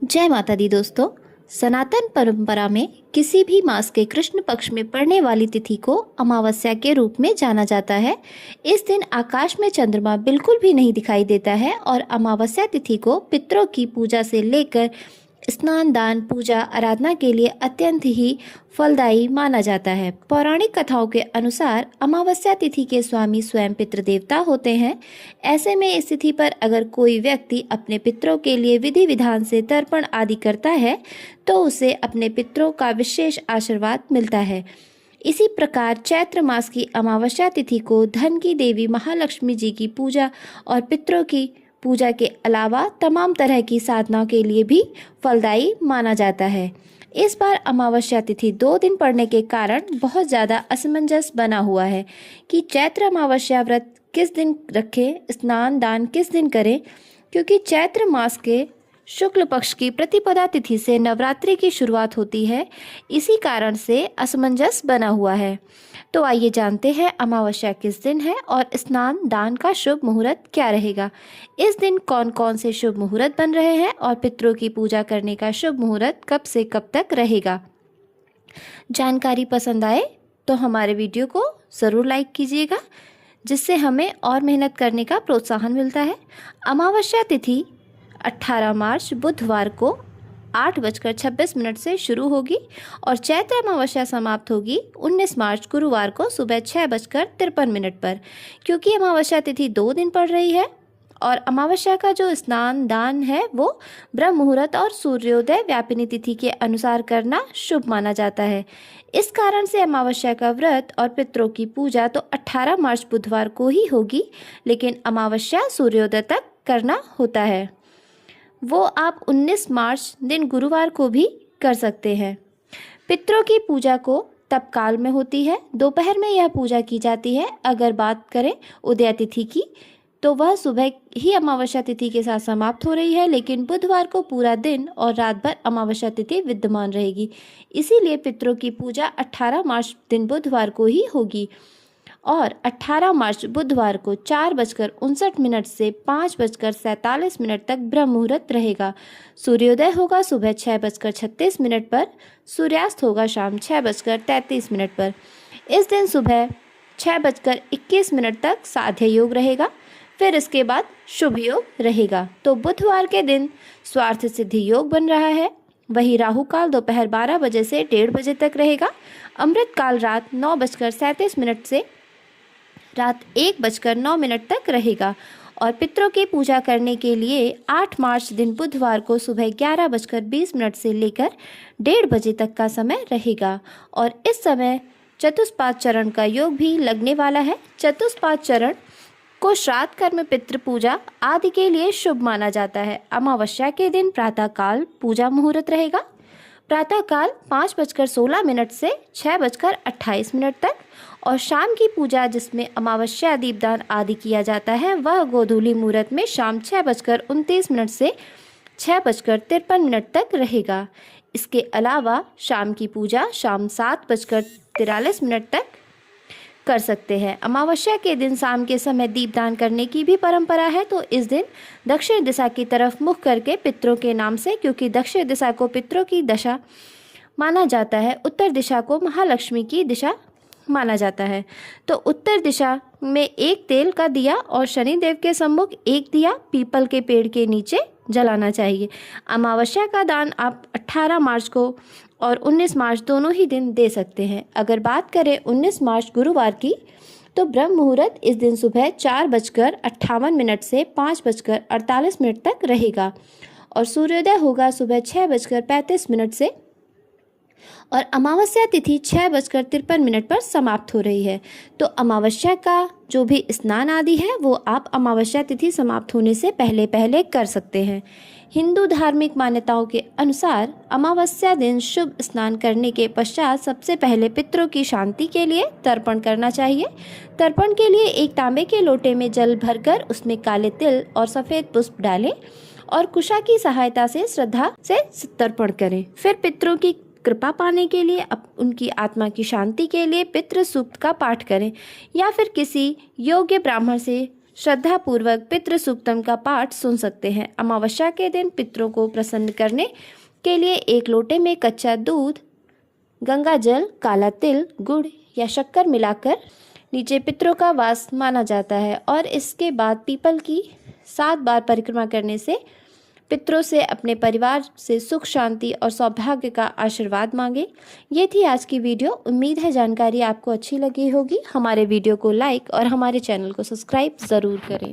जय माता दी दोस्तों। सनातन परंपरा में किसी भी मास के कृष्ण पक्ष में पड़ने वाली तिथि को अमावस्या के रूप में जाना जाता है। इस दिन आकाश में चंद्रमा बिल्कुल भी नहीं दिखाई देता है और अमावस्या तिथि को पितरों की पूजा से लेकर स्नान दान पूजा आराधना के लिए अत्यंत ही फलदायी माना जाता है। पौराणिक कथाओं के अनुसार अमावस्या तिथि के स्वामी स्वयं पितृ देवता होते हैं। ऐसे में इस तिथि पर अगर कोई व्यक्ति अपने पितरों के लिए विधि विधान से तर्पण आदि करता है तो उसे अपने पितरों का विशेष आशीर्वाद मिलता है। इसी प्रकार चैत्र मास की अमावस्या तिथि को धन की देवी महालक्ष्मी जी की पूजा और पितरों की पूजा के अलावा तमाम तरह की साधनाओं के लिए भी फलदायी माना जाता है। इस बार अमावस्या तिथि 2 दिन पड़ने के कारण बहुत ज़्यादा असमंजस बना हुआ है कि चैत्र अमावस्या व्रत किस दिन रखें, स्नान दान किस दिन करें, क्योंकि चैत्र मास के शुक्ल पक्ष की प्रतिपदा तिथि से नवरात्रि की शुरुआत होती है। इसी कारण से असमंजस बना हुआ है। तो आइए जानते हैं अमावस्या किस दिन है और स्नान दान का शुभ मुहूर्त क्या रहेगा। इस दिन कौन कौन से शुभ मुहूर्त बन रहे हैं और पितरों की पूजा करने का शुभ मुहूर्त कब से कब तक रहेगा। जानकारी पसंद आए तो हमारे वीडियो को ज़रूर लाइक कीजिएगा, जिससे हमें और मेहनत करने का प्रोत्साहन मिलता है। अमावस्या तिथि 18 मार्च बुधवार को 8:26 से शुरू होगी और चैत्र अमावस्या समाप्त होगी 19 मार्च गुरुवार को सुबह 6:53 पर। क्योंकि अमावस्या तिथि 2 दिन पड़ रही है और अमावस्या का जो स्नान दान है वो ब्रह्म मुहूर्त और सूर्योदय व्यापिनी तिथि के अनुसार करना शुभ माना जाता है। इस कारण से अमावस्या का व्रत और पितरों की पूजा तो 18 मार्च बुधवार को ही होगी, लेकिन अमावस्या सूर्योदय तक करना होता है। वो आप 19 मार्च दिन गुरुवार को भी कर सकते हैं। पितरों की पूजा को तपकाल में होती है, दोपहर में यह पूजा की जाती है। अगर बात करें उदय तिथि की तो वह सुबह ही अमावस्या तिथि के साथ समाप्त हो रही है, लेकिन बुधवार को पूरा दिन और रात भर अमावस्या तिथि विद्यमान रहेगी। इसीलिए पितरों की पूजा 18 मार्च दिन बुधवार को ही होगी और 18 मार्च बुधवार को 4:59 से 5:47 तक ब्रह्म मुहूर्त रहेगा। सूर्योदय होगा सुबह 6:36 पर, सूर्यास्त होगा शाम 6:33 पर। इस दिन सुबह 6:21 तक साध्य योग रहेगा, फिर इसके बाद शुभ योग रहेगा। तो बुधवार के दिन स्वार्थ सिद्धि योग बन रहा है। वही राहु काल दोपहर 12 बजे से 1:30 बजे तक रहेगा। अमृत काल रात 9:37 से रात 1:09 तक रहेगा और पितरों की पूजा करने के लिए 8 मार्च दिन बुधवार को सुबह 11:20 से लेकर 1:30 बजे तक का समय रहेगा और इस समय चतुष्पाद चरण का योग भी लगने वाला है। चतुष्पाद चरण को श्राद्ध कर्म पितृ पूजा आदि के लिए शुभ माना जाता है। अमावस्या के दिन प्रातःकाल पूजा मुहूर्त रहेगा, प्रातःकाल 5:16 से 6:28 तक और शाम की पूजा जिसमें अमावस्या दीपदान आदि किया जाता है वह गोधूली मुहूर्त में शाम 6:29 से 6:53 तक रहेगा। इसके अलावा शाम की पूजा शाम 7:43 तक कर सकते हैं। अमावस्या के दिन शाम के समय दीपदान करने की भी परंपरा है, तो इस दिन दक्षिण दिशा की तरफ मुख करके पितरों के नाम से, क्योंकि दक्षिण दिशा को पितरों की दिशा माना जाता है, उत्तर दिशा को महालक्ष्मी की दिशा माना जाता है। तो उत्तर दिशा में एक तेल का दिया और शनिदेव के सम्मुख एक दिया पीपल के पेड़ के नीचे जलाना चाहिए। अमावस्या का दान आप 18 मार्च को और 19 मार्च दोनों ही दिन दे सकते हैं। अगर बात करें 19 मार्च गुरुवार की तो ब्रह्म मुहूर्त इस दिन सुबह 4:58 से 5:48 तक रहेगा और सूर्योदय होगा सुबह 6:35 से और अमावस्या तिथि 6:53 पर समाप्त हो रही है। तो अमावस्या का जो भी स्नान आदि है वो आप अमावस्या तिथि समाप्त होने से पहले पहले कर सकते हैं। हिंदू धार्मिक मान्यताओं के अनुसार अमावस्या दिन शुभ स्नान करने के पश्चात सबसे पहले पितरों की शांति के लिए तर्पण करना चाहिए। तर्पण के लिए एक तांबे के लोटे में जल भरकर उसमें काले तिल और सफ़ेद पुष्प डालें और कुशा की सहायता से श्रद्धा से तर्पण करें। फिर पितरों की कृपा पाने के लिए उनकी आत्मा की शांति के लिए पितृ सूक्त का पाठ करें या फिर किसी योग्य ब्राह्मण से श्रद्धापूर्वक पितृ सूक्तम का पाठ सुन सकते हैं। अमावस्या के दिन पितरों को प्रसन्न करने के लिए 1 लोटे में कच्चा दूध, गंगा जल, काला तिल, गुड़ या शक्कर मिलाकर नीचे पितरों का वास माना जाता है और इसके बाद पीपल की 7 बार परिक्रमा करने से पितरों से अपने परिवार से सुख, शांति और सौभाग्य का आशीर्वाद मांगे। ये थी आज की वीडियो। उम्मीद है जानकारी आपको अच्छी लगी होगी। हमारे वीडियो को लाइक और हमारे चैनल को सब्सक्राइब ज़रूर करें।